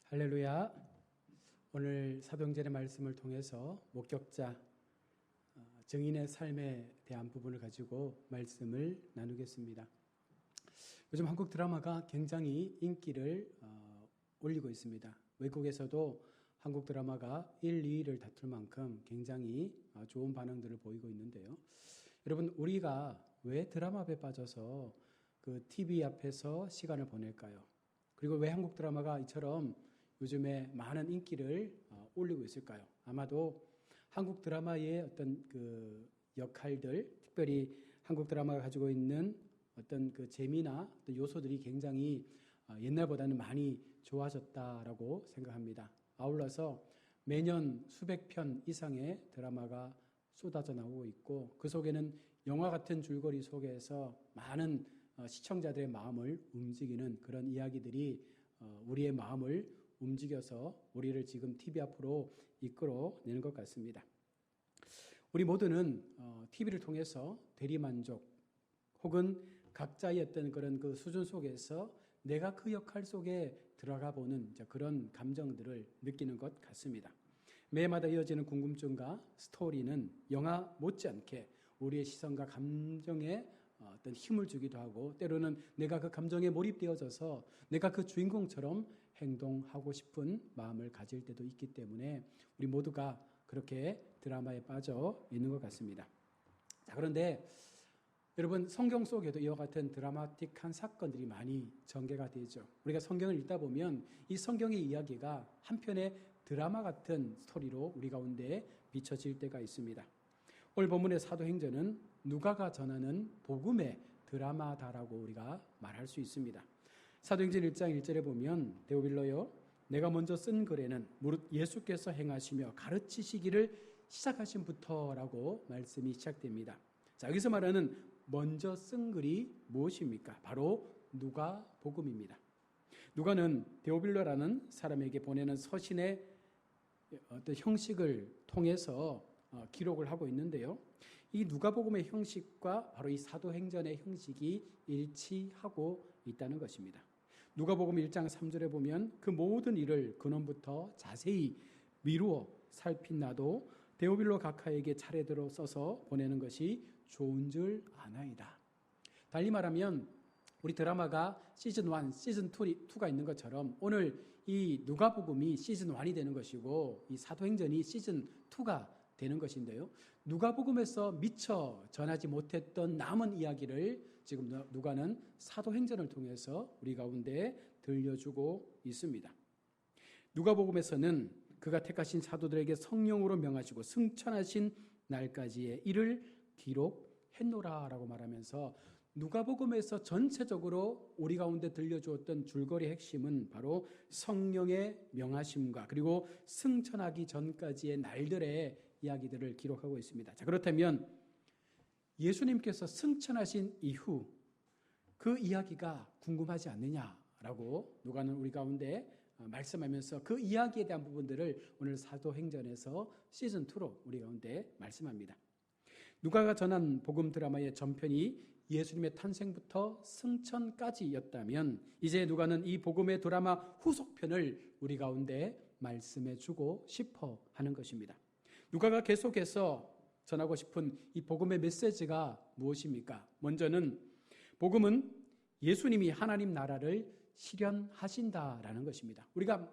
할렐루야. 오늘 사도행전의 말씀을 통해서 목격자 증인의 삶에 대한 부분을 가지고 말씀을 나누겠습니다. 요즘 한국 드라마가 굉장히 인기를 올리고 있습니다. 외국에서도 한국 드라마가 1, 2위를 다툴 만큼 굉장히 좋은 반응들을 보이고 있는데요. 여러분, 우리가 왜 드라마에 빠져서 그 TV 앞에서 시간을 보낼까요? 그리고 왜 한국 드라마가 이처럼 요즘에 많은 인기를 올리고 있을까요? 아마도 한국 드라마의 어떤 그 역할들, 특별히 한국 드라마가 가지고 있는 어떤 그 재미나 어떤 요소들이 굉장히 옛날보다는 많이 좋아졌다라고 생각합니다. 아울러서 매년 수백 편 이상의 드라마가 쏟아져 나오고 있고, 그 속에는 영화 같은 줄거리 속에서 많은 시청자들의 마음을 움직이는 그런 이야기들이 우리의 마음을 움직여서 우리를 지금 TV 앞으로 이끌어내는 것 같습니다. 우리 모두는 TV를 통해서 대리만족 혹은 각자의 어떤 그런 그 수준 속에서 내가 그 역할 속에 들어가 보는 그런 감정들을 느끼는 것 같습니다. 매해마다 이어지는 궁금증과 스토리는 영화 못지않게 우리의 시선과 감정에 어떤 힘을 주기도 하고, 때로는 내가 그 감정에 몰입되어져서 내가 그 주인공처럼 행동하고 싶은 마음을 가질 때도 있기 때문에 우리 모두가 그렇게 드라마에 빠져 있는 것 같습니다. 자, 그런데 여러분, 성경 속에도 이와 같은 드라마틱한 사건들이 많이 전개가 되죠. 우리가 성경을 읽다 보면 이 성경의 이야기가 한편의 드라마 같은 스토리로 우리 가운데 비춰질 때가 있습니다. 오늘 본문의 사도행전은 누가가 전하는 복음의 드라마다라고 우리가 말할 수 있습니다. 사도행전 1장 1절에 보면 데오빌로여, 내가 먼저 쓴 글에는 무릇 예수께서 행하시며 가르치시기를 시작하신부터라고 말씀이 시작됩니다. 자, 여기서 말하는 먼저 쓴 글이 무엇입니까? 바로 누가복음입니다. 누가는 데오빌로라는 사람에게 보내는 서신의 어떤 형식을 통해서 기록을 하고 있는데요. 이 누가복음의 형식과 바로 이 사도행전의 형식이 일치하고 있다는 것입니다. 누가복음 1장 3절에 보면 그 모든 일을 근원부터 자세히 미루어 살핀 나도 데오빌로 각하에게 차례대로 써서 보내는 것이 좋은 줄 아나이다. 달리 말하면 우리 드라마가 시즌 1, 시즌 2가 있는 것처럼 오늘 이 누가복음이 시즌 1이 되는 것이고 이 사도행전이 시즌 2가 되는 것인데요. 누가복음에서 미처 전하지 못했던 남은 이야기를 지금 누가는 사도행전을 통해서 우리 가운데 들려주고 있습니다. 누가복음에서는 그가 택하신 사도들에게 성령으로 명하시고 승천하신 날까지의 일을 기록했노라라고 말하면서 누가복음에서 전체적으로 우리 가운데 들려주었던 줄거리 핵심은 바로 성령의 명하심과 그리고 승천하기 전까지의 날들의 이야기들을 기록하고 있습니다. 자, 그렇다면 예수님께서 승천하신 이후 그 이야기가 궁금하지 않느냐라고 누가는 우리 가운데 말씀하면서 그 이야기에 대한 부분들을 오늘 사도행전에서 시즌2로 우리 가운데 말씀합니다. 누가가 전한 복음 드라마의 전편이 예수님의 탄생부터 승천까지였다면 이제 누가는 이 복음의 드라마 후속편을 우리 가운데 말씀해 주고 싶어 하는 것입니다. 누가가 계속해서 전하고 싶은 이 복음의 메시지가 무엇입니까? 먼저는 복음은 예수님이 하나님 나라를 실현하신다라는 것입니다. 우리가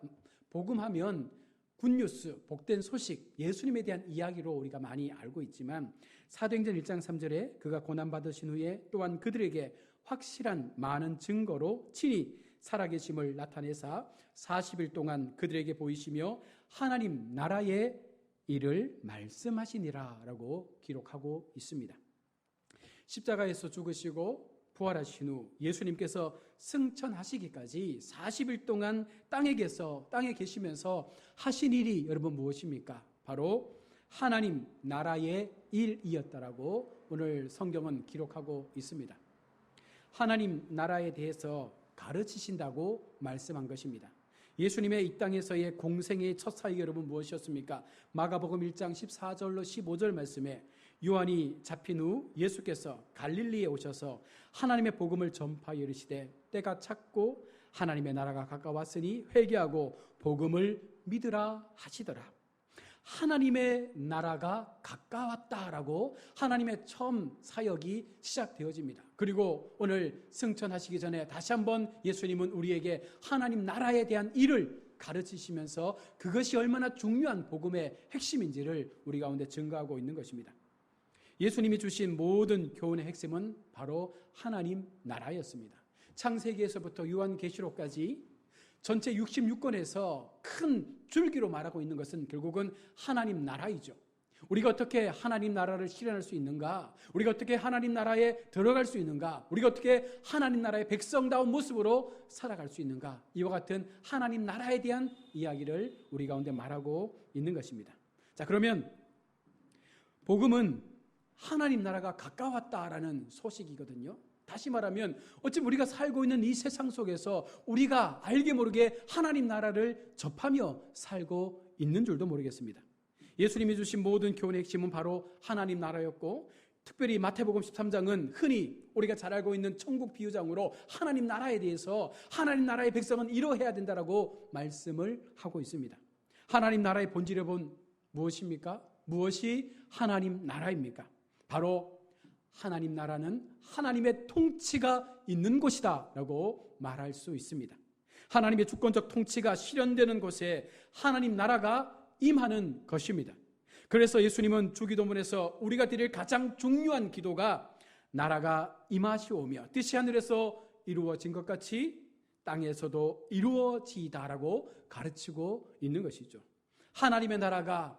복음하면 굿뉴스, 복된 소식, 예수님에 대한 이야기로 우리가 많이 알고 있지만 사도행전 1장 3절에 그가 고난받으신 후에 또한 그들에게 확실한 많은 증거로 친히 살아계심을 나타내사 40일 동안 그들에게 보이시며 하나님 나라의 일을 말씀하시니라 라고 기록하고 있습니다. 십자가에서 죽으시고 부활하신 후 예수님께서 승천하시기까지 40일 동안 땅에 계시면서 하신 일이 여러분 무엇입니까? 바로 하나님 나라의 일이었다라고 오늘 성경은 기록하고 있습니다. 하나님 나라에 대해서 가르치신다고 말씀한 것입니다. 예수님의 이 땅에서의 공생의 첫 사역이 여러분 무엇이었습니까? 마가복음 1장 14절로 15절 말씀에 요한이 잡힌 후 예수께서 갈릴리에 오셔서 하나님의 복음을 전파하여 이르시되 때가 찼고 하나님의 나라가 가까웠으니 회개하고 복음을 믿으라 하시더라. 하나님의 나라가 가까웠다라고 하나님의 처음 사역이 시작되어집니다. 그리고 오늘 승천하시기 전에 다시 한번 예수님은 우리에게 하나님 나라에 대한 일을 가르치시면서 그것이 얼마나 중요한 복음의 핵심인지를 우리 가운데 증거하고 있는 것입니다. 예수님이 주신 모든 교훈의 핵심은 바로 하나님 나라였습니다. 창세기에서부터 요한계시록까지 전체 66권에서 큰 줄기로 말하고 있는 것은 결국은 하나님 나라이죠. 우리가 어떻게 하나님 나라를 실현할 수 있는가? 우리가 어떻게 하나님 나라에 들어갈 수 있는가? 우리가 어떻게 하나님 나라의 백성다운 모습으로 살아갈 수 있는가? 이와 같은 하나님 나라에 대한 이야기를 우리 가운데 말하고 있는 것입니다. 자, 그러면 복음은 하나님 나라가 가까웠다라는 소식이거든요. 다시 말하면 어찌 우리가 살고 있는 이 세상 속에서 우리가 알게 모르게 하나님 나라를 접하며 살고 있는 줄도 모르겠습니다. 예수님이 주신 모든 교훈의 핵심은 바로 하나님 나라였고, 특별히 마태복음 13장은 흔히 우리가 잘 알고 있는 천국 비유장으로 하나님 나라에 대해서 하나님 나라의 백성은 이러해야 된다라고 말씀을 하고 있습니다. 하나님 나라의 본질은 무엇입니까? 무엇이 하나님 나라입니까? 바로 하나님 나라는 하나님의 통치가 있는 곳이다 라고 말할 수 있습니다. 하나님의 주권적 통치가 실현되는 곳에 하나님 나라가 임하는 것입니다. 그래서 예수님은 주기도문에서 우리가 드릴 가장 중요한 기도가 나라가 임하시오며 뜻이 하늘에서 이루어진 것 같이 땅에서도 이루어지다라고 가르치고 있는 것이죠. 하나님의 나라가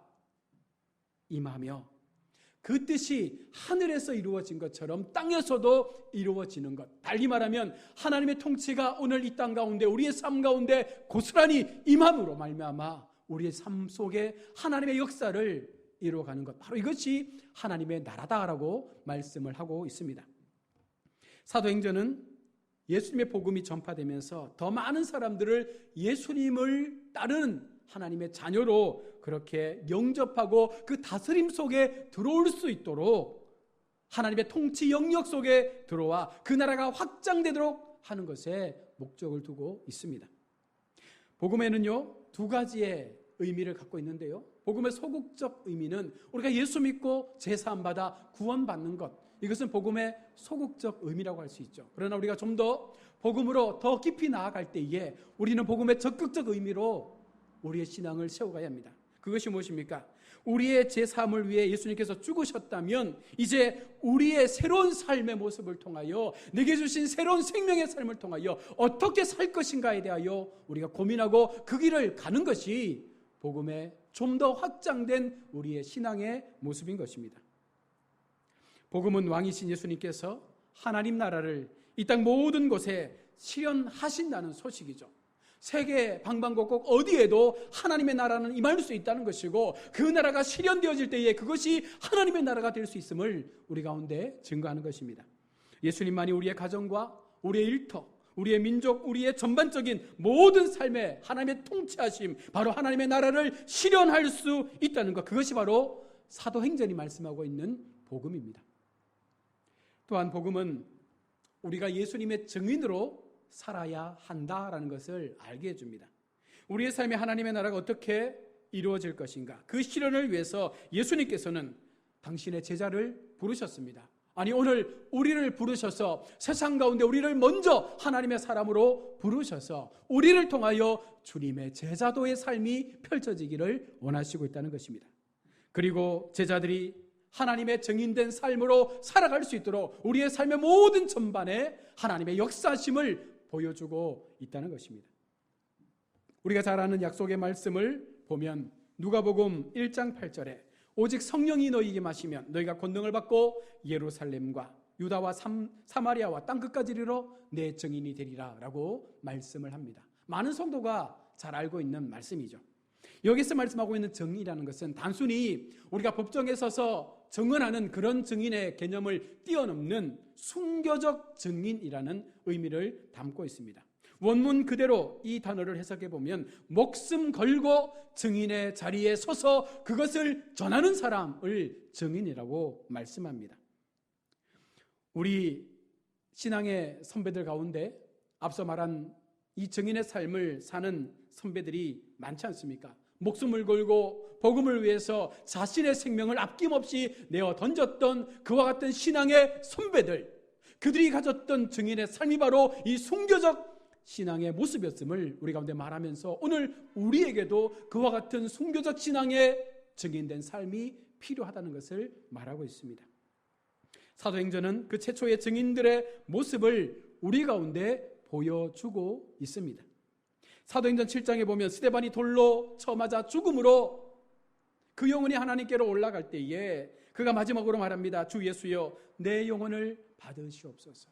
임하며 그 뜻이 하늘에서 이루어진 것처럼 땅에서도 이루어지는 것. 달리 말하면 하나님의 통치가 오늘 이 땅 가운데 우리의 삶 가운데 고스란히 임함으로 말미암아 우리의 삶 속에 하나님의 역사를 이루어가는 것. 바로 이것이 하나님의 나라다라고 말씀을 하고 있습니다. 사도행전은 예수님의 복음이 전파되면서 더 많은 사람들을 예수님을 따르는 하나님의 자녀로 그렇게 영접하고 그 다스림 속에 들어올 수 있도록 하나님의 통치 영역 속에 들어와 그 나라가 확장되도록 하는 것에 목적을 두고 있습니다. 복음에는요, 두 가지의 의미를 갖고 있는데요. 복음의 소극적 의미는 우리가 예수 믿고 제사함 받아 구원받는 것. 이것은 복음의 소극적 의미라고 할 수 있죠. 그러나 우리가 좀 더 복음으로 더 깊이 나아갈 때에 우리는 복음의 적극적 의미로 우리의 신앙을 세워가야 합니다. 그것이 무엇입니까? 우리의 제사함을 위해 예수님께서 죽으셨다면 이제 우리의 새로운 삶의 모습을 통하여 내게 주신 새로운 생명의 삶을 통하여 어떻게 살 것인가에 대하여 우리가 고민하고 그 길을 가는 것이 복음의 좀 더 확장된 우리의 신앙의 모습인 것입니다. 복음은 왕이신 예수님께서 하나님 나라를 이 땅 모든 곳에 실현하신다는 소식이죠. 세계 방방곡곡 어디에도 하나님의 나라는 임할 수 있다는 것이고 그 나라가 실현되어질 때에 그것이 하나님의 나라가 될 수 있음을 우리 가운데 증거하는 것입니다. 예수님만이 우리의 가정과 우리의 일터, 우리의 민족, 우리의 전반적인 모든 삶에 하나님의 통치하심, 바로 하나님의 나라를 실현할 수 있다는 것, 그것이 바로 사도행전이 말씀하고 있는 복음입니다. 또한 복음은 우리가 예수님의 증인으로 살아야 한다라는 것을 알게 해줍니다. 우리의 삶에 하나님의 나라가 어떻게 이루어질 것인가, 그 실현을 위해서 예수님께서는 당신의 제자를 부르셨습니다. 아니, 오늘 우리를 부르셔서 세상 가운데 우리를 먼저 하나님의 사람으로 부르셔서 우리를 통하여 주님의 제자도의 삶이 펼쳐지기를 원하시고 있다는 것입니다. 그리고 제자들이 하나님의 증인된 삶으로 살아갈 수 있도록 우리의 삶의 모든 전반에 하나님의 역사심을 보여주고 있다는 것입니다. 우리가 잘 아는 약속의 말씀을 보면 누가복음 1장 8절에 오직 성령이 너희에게 마시면 너희가 권능을 받고 예루살렘과 유다와 사마리아와 땅끝까지 이르러 내 증인이 되리라 라고 말씀을 합니다. 많은 성도가 잘 알고 있는 말씀이죠. 여기서 말씀하고 있는 증인이라는 것은 단순히 우리가 법정에 서서 증언하는 그런 증인의 개념을 뛰어넘는 순교적 증인이라는 의미를 담고 있습니다. 원문 그대로 이 단어를 해석해 보면 목숨 걸고 증인의 자리에 서서 그것을 전하는 사람을 증인이라고 말씀합니다. 우리 신앙의 선배들 가운데 앞서 말한 이 증인의 삶을 사는 선배들이 많지 않습니까? 목숨을 걸고 복음을 위해서 자신의 생명을 아낌없이 내어 던졌던 그와 같은 신앙의 선배들, 그들이 가졌던 증인의 삶이 바로 이 순교적 신앙의 모습이었음을 우리 가운데 말하면서 오늘 우리에게도 그와 같은 순교적 신앙의 증인된 삶이 필요하다는 것을 말하고 있습니다. 사도행전은 그 최초의 증인들의 모습을 우리 가운데 보여주고 있습니다. 사도행전 7장에 보면 스데반이 돌로 쳐맞아 죽음으로 그 영혼이 하나님께로 올라갈 때에 그가 마지막으로 말합니다. 주 예수여, 내 영혼을 받으시옵소서.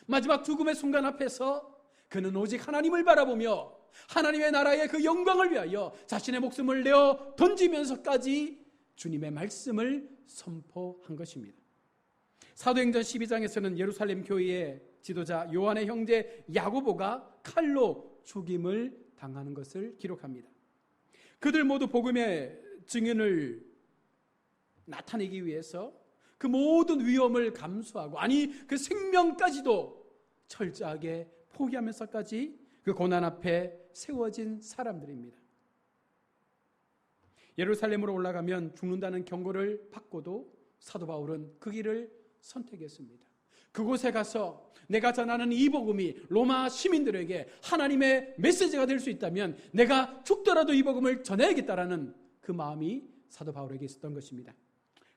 마지막 죽음의 순간 앞에서 그는 오직 하나님을 바라보며 하나님의 나라의 그 영광을 위하여 자신의 목숨을 내어 던지면서까지 주님의 말씀을 선포한 것입니다. 사도행전 12장에서는 예루살렘 교회의 지도자 요한의 형제 야고보가 칼로 죽임을 당하는 것을 기록합니다. 그들 모두 복음의 증인을 나타내기 위해서 그 모든 위험을 감수하고, 아니 그 생명까지도 철저하게 포기하면서까지 그 고난 앞에 세워진 사람들입니다. 예루살렘으로 올라가면 죽는다는 경고를 받고도 사도 바울은 그 길을 선택했습니다. 그곳에 가서 내가 전하는 이 복음이 로마 시민들에게 하나님의 메시지가 될 수 있다면 내가 죽더라도 이 복음을 전해야겠다라는 그 마음이 사도 바울에게 있었던 것입니다.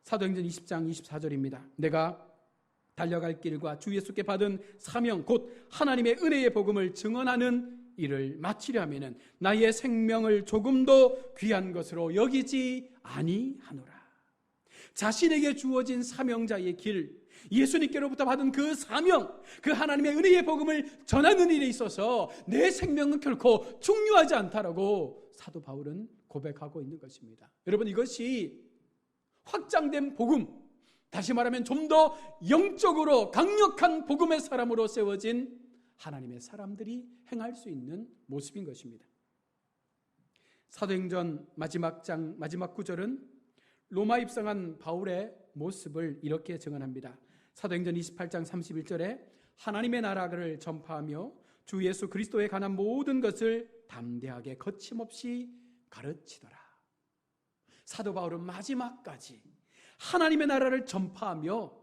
사도행전 20장 24절입니다. 내가 달려갈 길과 주 예수께 받은 사명 곧 하나님의 은혜의 복음을 증언하는 일을 마치려 하면은 나의 생명을 조금도 귀한 것으로 여기지 아니하노라. 자신에게 주어진 사명자의 길, 예수님께로부터 받은 그 사명, 그 하나님의 은혜의 복음을 전하는 일에 있어서 내 생명은 결코 중요하지 않다라고 사도 바울은 고백하고 있는 것입니다. 여러분, 이것이 확장된 복음, 다시 말하면 좀 더 영적으로 강력한 복음의 사람으로 세워진 하나님의 사람들이 행할 수 있는 모습인 것입니다. 사도행전 마지막 장 마지막 구절은 로마 입성한 바울의 모습을 이렇게 증언합니다. 사도행전 28장 31절에 하나님의 나라를 전파하며 주 예수 그리스도에 관한 모든 것을 담대하게 거침없이 가르치더라. 사도 바울은 마지막까지 하나님의 나라를 전파하며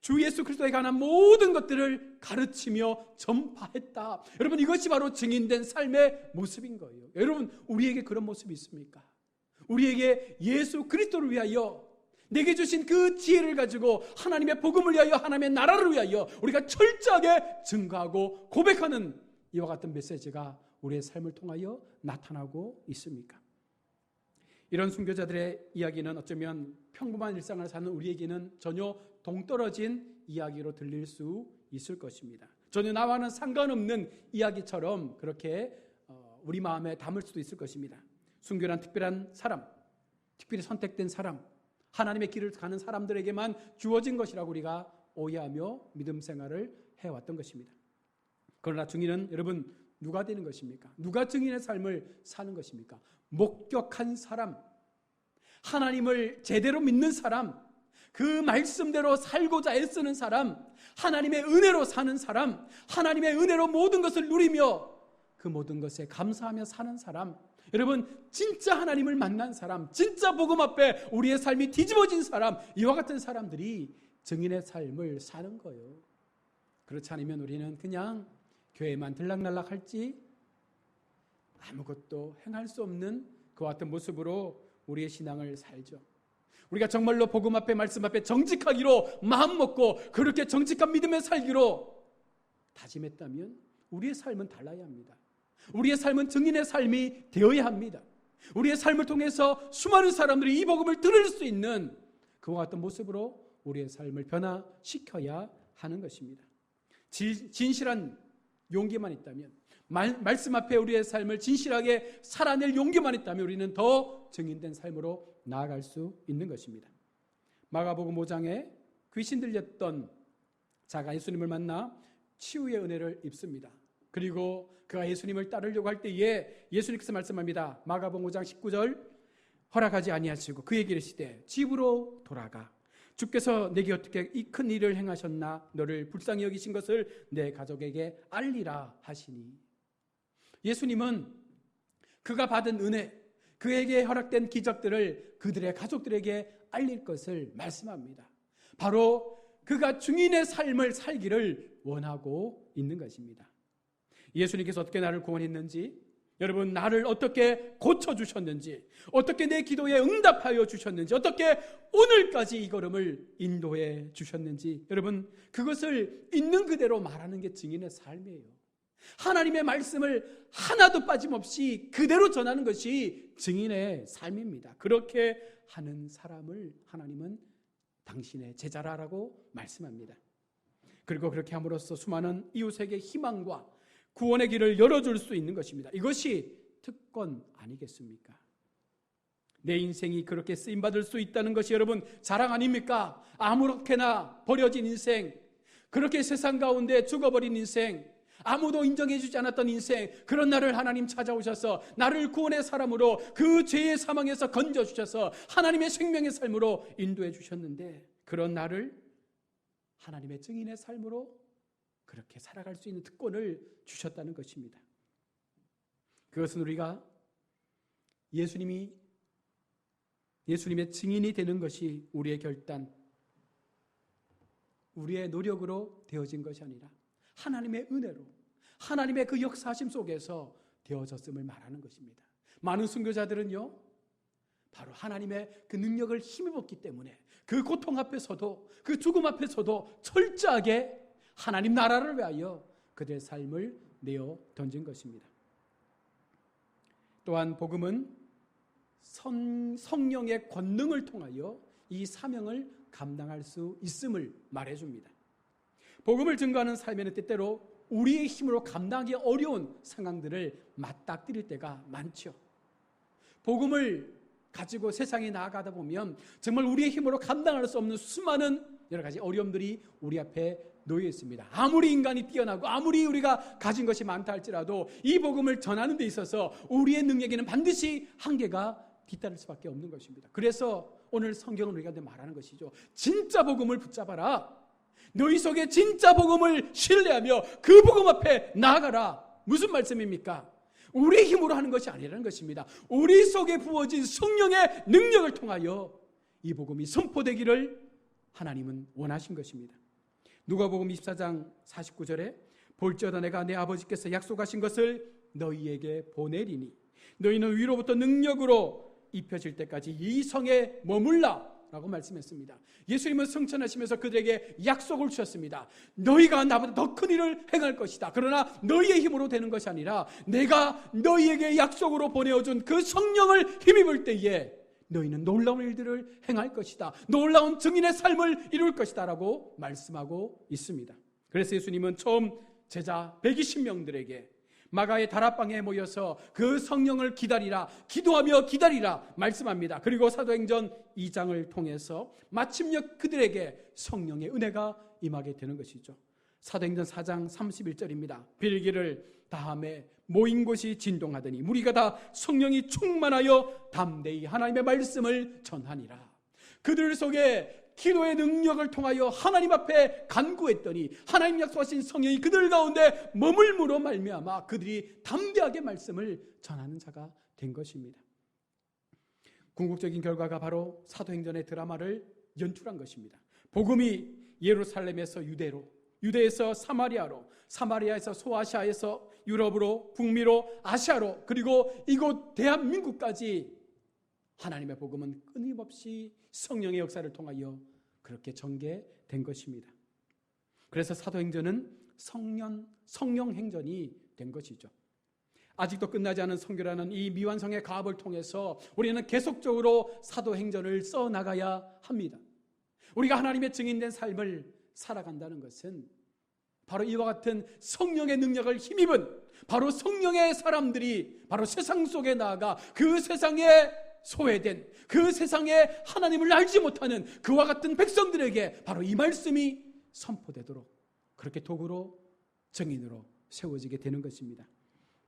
주 예수 그리스도에 관한 모든 것들을 가르치며 전파했다. 여러분, 이것이 바로 증인된 삶의 모습인 거예요. 여러분, 우리에게 그런 모습이 있습니까? 우리에게 예수 그리스도를 위하여 내게 주신 그 지혜를 가지고 하나님의 복음을 위하여, 하나님의 나라를 위하여 우리가 철저하게 증거하고 고백하는 이와 같은 메시지가 우리의 삶을 통하여 나타나고 있습니까? 이런 순교자들의 이야기는 어쩌면 평범한 일상을 사는 우리에게는 전혀 동떨어진 이야기로 들릴 수 있을 것입니다. 전혀 나와는 상관없는 이야기처럼 그렇게 우리 마음에 담을 수도 있을 것입니다. 순교란 특별한 사람, 특별히 선택된 사람, 하나님의 길을 가는 사람들에게만 주어진 것이라고 우리가 오해하며 믿음 생활을 해왔던 것입니다. 그러나 증인은 여러분 누가 되는 것입니까? 누가 증인의 삶을 사는 것입니까? 목격한 사람, 하나님을 제대로 믿는 사람, 그 말씀대로 살고자 애쓰는 사람, 하나님의 은혜로 사는 사람, 하나님의 은혜로 모든 것을 누리며 그 모든 것에 감사하며 사는 사람, 여러분 진짜 하나님을 만난 사람, 진짜 복음 앞에 우리의 삶이 뒤집어진 사람, 이와 같은 사람들이 증인의 삶을 사는 거예요. 그렇지 않으면 우리는 그냥 교회만 들락날락 할지 아무것도 행할 수 없는 그와 같은 모습으로 우리의 신앙을 살죠. 우리가 정말로 복음 앞에, 말씀 앞에 정직하기로 마음먹고 그렇게 정직한 믿음에 살기로 다짐했다면 우리의 삶은 달라야 합니다. 우리의 삶은 증인의 삶이 되어야 합니다. 우리의 삶을 통해서 수많은 사람들이 이 복음을 들을 수 있는 그와 같은 모습으로 우리의 삶을 변화시켜야 하는 것입니다. 진실한 용기만 있다면, 말씀 앞에 우리의 삶을 진실하게 살아낼 용기만 있다면 우리는 더 증인된 삶으로 나아갈 수 있는 것입니다. 마가복음 5장에 귀신 들렸던 자가 예수님을 만나 치유의 은혜를 입습니다. 그리고 그가 예수님을 따르려고 할 때에 예수님께서 말씀합니다. 마가복음 5장 19절, 허락하지 아니하시고 그에게 이르시되 집으로 돌아가 주께서 내게 어떻게 이 큰 일을 행하셨나, 너를 불쌍히 여기신 것을 내 가족에게 알리라 하시니. 예수님은 그가 받은 은혜, 그에게 허락된 기적들을 그들의 가족들에게 알릴 것을 말씀합니다. 바로 그가 증인의 삶을 살기를 원하고 있는 것입니다. 예수님께서 어떻게 나를 구원했는지, 여러분 나를 어떻게 고쳐주셨는지, 어떻게 내 기도에 응답하여 주셨는지, 어떻게 오늘까지 이 걸음을 인도해 주셨는지, 여러분 그것을 있는 그대로 말하는 게 증인의 삶이에요. 하나님의 말씀을 하나도 빠짐없이 그대로 전하는 것이 증인의 삶입니다. 그렇게 하는 사람을 하나님은 당신의 제자라고 말씀합니다. 그리고 그렇게 함으로써 수많은 이웃에게 희망과 구원의 길을 열어줄 수 있는 것입니다. 이것이 특권 아니겠습니까? 내 인생이 그렇게 쓰임받을 수 있다는 것이 여러분 자랑 아닙니까? 아무렇게나 버려진 인생, 그렇게 세상 가운데 죽어버린 인생, 아무도 인정해주지 않았던 인생, 그런 나를 하나님 찾아오셔서 나를 구원의 사람으로 그 죄의 사망에서 건져주셔서 하나님의 생명의 삶으로 인도해 주셨는데, 그런 나를 하나님의 증인의 삶으로 그렇게 살아갈 수 있는 특권을 주셨다는 것입니다. 그것은 우리가 예수님의 증인이 되는 것이 우리의 결단, 우리의 노력으로 되어진 것이 아니라 하나님의 은혜로, 하나님의 그 역사하심 속에서 되어졌음을 말하는 것입니다. 많은 순교자들은요, 바로 하나님의 그 능력을 힘입었기 때문에 그 고통 앞에서도, 그 죽음 앞에서도 철저하게 하나님 나라를 위하여 그들의 삶을 내어 던진 것입니다. 또한 복음은 성령의 권능을 통하여 이 사명을 감당할 수 있음을 말해줍니다. 복음을 증거하는 삶에는 때때로 우리의 힘으로 감당하기 어려운 상황들을 맞닥뜨릴 때가 많죠. 복음을 가지고 세상에 나아가다 보면 정말 우리의 힘으로 감당할 수 없는 수많은 여러 가지 어려움들이 우리 앞에 놓여 있습니다. 아무리 인간이 뛰어나고 아무리 우리가 가진 것이 많다 할지라도 이 복음을 전하는 데 있어서 우리의 능력에는 반드시 한계가 뒤따를 수밖에 없는 것입니다. 그래서 오늘 성경은 우리가 말하는 것이죠. 진짜 복음을 붙잡아라. 너희 속에 진짜 복음을 신뢰하며 그 복음 앞에 나아가라. 무슨 말씀입니까? 우리 힘으로 하는 것이 아니라는 것입니다. 우리 속에 부어진 성령의 능력을 통하여 이 복음이 선포되기를 하나님은 원하신 것입니다. 누가복음 24장 49절에 볼지어다 내가 내 아버지께서 약속하신 것을 너희에게 보내리니 너희는 위로부터 능력으로 입혀질 때까지 이 성에 머물라 라고 말씀했습니다. 예수님은 성천하시면서 그들에게 약속을 주셨습니다. 너희가 나보다 더 큰 일을 행할 것이다. 그러나 너희의 힘으로 되는 것이 아니라 내가 너희에게 약속으로 보내어준 그 성령을 힘입을 때에 너희는 놀라운 일들을 행할 것이다. 놀라운 증인의 삶을 이룰 것이다 라고 말씀하고 있습니다. 그래서 예수님은 처음 제자 120명들에게 마가의 다락방에 모여서 그 성령을 기다리라, 기도하며 기다리라 말씀합니다. 그리고 사도행전 2장을 통해서 마침내 그들에게 성령의 은혜가 임하게 되는 것이죠. 사도행전 4장 31절입니다. 빌기를 다음에 모인 곳이 진동하더니 무리가 다 성령이 충만하여 담대히 하나님의 말씀을 전하니라. 그들 속에 기도의 능력을 통하여 하나님 앞에 간구했더니 하나님 약속하신 성령이 그들 가운데 머물므로 말미암아 그들이 담대하게 말씀을 전하는 자가 된 것입니다. 궁극적인 결과가 바로 사도행전의 드라마를 연출한 것입니다. 복음이 예루살렘에서 유대로, 유대에서 사마리아로, 사마리아에서 소아시아에서 유럽으로, 북미로, 아시아로, 그리고 이곳 대한민국까지 하나님의 복음은 끊임없이 성령의 역사를 통하여 그렇게 전개된 것입니다. 그래서 사도행전은 성령행전이 된 것이죠. 아직도 끝나지 않은 선교라는 이 미완성의 가업을 통해서 우리는 계속적으로 사도행전을 써나가야 합니다. 우리가 하나님의 증인된 삶을 살아간다는 것은 바로 이와 같은 성령의 능력을 힘입은 바로 성령의 사람들이 바로 세상 속에 나아가 그 세상에 소외된, 그 세상에 하나님을 알지 못하는 그와 같은 백성들에게 바로 이 말씀이 선포되도록 그렇게 도구로 증인으로 세워지게 되는 것입니다.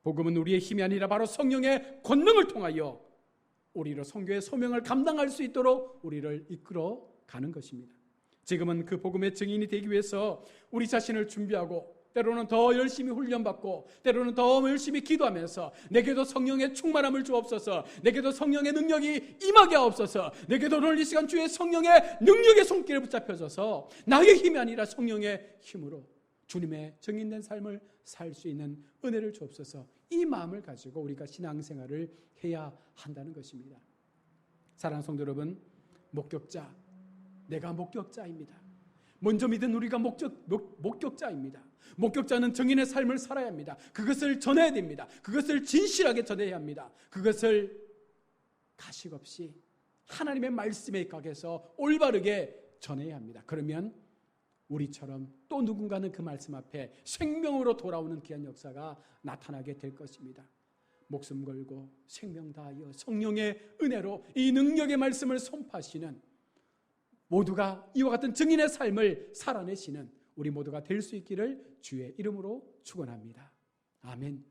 복음은 우리의 힘이 아니라 바로 성령의 권능을 통하여 우리로 선교의 소명을 감당할 수 있도록 우리를 이끌어 가는 것입니다. 지금은 그 복음의 증인이 되기 위해서 우리 자신을 준비하고 때로는 더 열심히 훈련받고 때로는 더 열심히 기도하면서 내게도 성령의 충만함을 주옵소서, 내게도 성령의 능력이 임하게 하옵소서, 내게도 오늘 이 시간 주의 성령의 능력의 손길에 붙잡혀져서 나의 힘이 아니라 성령의 힘으로 주님의 정인된 삶을 살 수 있는 은혜를 주옵소서. 이 마음을 가지고 우리가 신앙생활을 해야 한다는 것입니다. 사랑하는 성도 여러분, 목격자, 내가 목격자입니다. 먼저 믿은 우리가 목격자입니다. 목격자는 정인의 삶을 살아야 합니다. 그것을 전해야 됩니다. 그것을 진실하게 전해야 합니다. 그것을 가식 없이 하나님의 말씀에 각해서 올바르게 전해야 합니다. 그러면 우리처럼 또 누군가는 그 말씀 앞에 생명으로 돌아오는 귀한 역사가 나타나게 될 것입니다. 목숨 걸고 생명 다하여 성령의 은혜로 이 능력의 말씀을 선포하시는, 모두가 이와 같은 증인의 삶을 살아내시는 우리 모두가 될 수 있기를 주의 이름으로 축원합니다. 아멘.